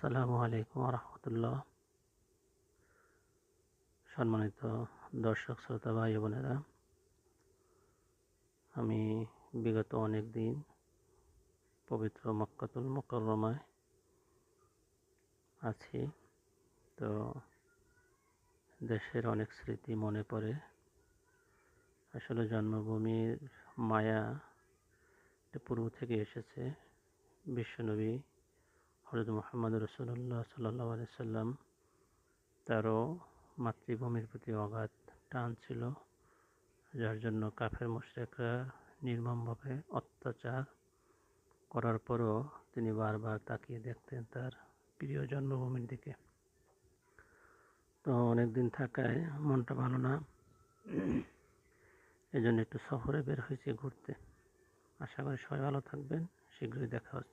আসসালামু আলাইকুম রহমতুল্লাহ। সম্মানিত দর্শক শ্রোতা ভাই বোনেরা, আমি বিগত অনেক দিন পবিত্র মক্কাতুল মুকাররমায় আছি। তো দেশের অনেক স্মৃতি মনে পড়ে। আসলে জন্মভূমির মায়া পূর্ব থেকে এসেছে। বিশ্বনবী হযরত মুহাম্মদ রাসূলুল্লাহ সাল্লাল্লাহু আলাইহি সাল্লাম, তারও মাতৃভূমির প্রতি অগাধ টান ছিল, যার জন্য কাফের মুশরিকরা নির্মমভাবে অত্যাচার করার পরও তিনি বারবার তাকিয়ে দেখতেন তার প্রিয় জন্মভূমির দিকে। তো অনেকদিন থাকায় মনটা ভালো না, এই জন্য একটু সফরে বের হয়েছি ঘুরতে। আশা করি সবাই ভালো থাকবেন। শীঘ্রই দেখা হচ্ছে।